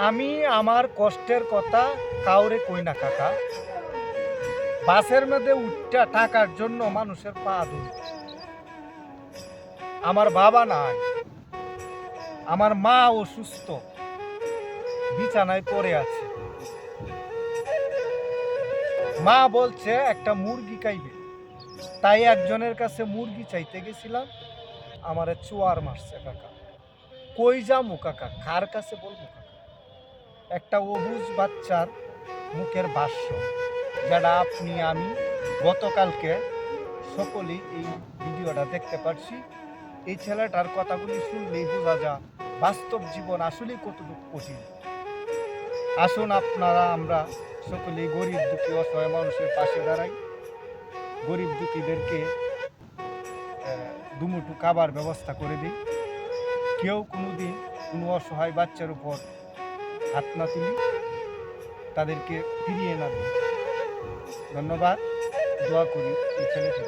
আমি আমার কষ্টের কথা কাউরে কই না কাকা। বাসের মধ্যে উঠটা টাকার জন্য মানুষের পা ধরি। আমার বাবা নাই, আমার মা অসুস্থ, বিছানায় পড়ে আছে। মা বলছে একটা মুরগি খাইবে, তাই একজনের কাছে মুরগি চাইতে গেছিলাম। আমারে চোয়ার মারছে কাকা। কই যামু কাকা, কার কাছে বলবো কাকা? একটা অবুঝ বাচ্চার মুখের ভাষ্য, যেটা আপনি আমি গতকালকে সকলেই এই ভিডিওটা দেখতে পারছি। এই ছেলেটার কথাগুলি শুনলেই বোঝা যায় বাস্তব জীবন আসলেই কতটুকু কঠিন। আসুন আপনারা আমরা সকলেই গরিব দুঃখী অসহায় মানুষের পাশে দাঁড়াই। গরিব দুঃখীদেরকে দুমুঠু খাবার ব্যবস্থা করে দিই। কেউ কোনোদিন কোনো অসহায় বাচ্চার উপর হাত না তুলি, তাদেরকে ফিরিয়ে না দিই। ধন্যবাদ। দোয়া করি এই ছেলেটি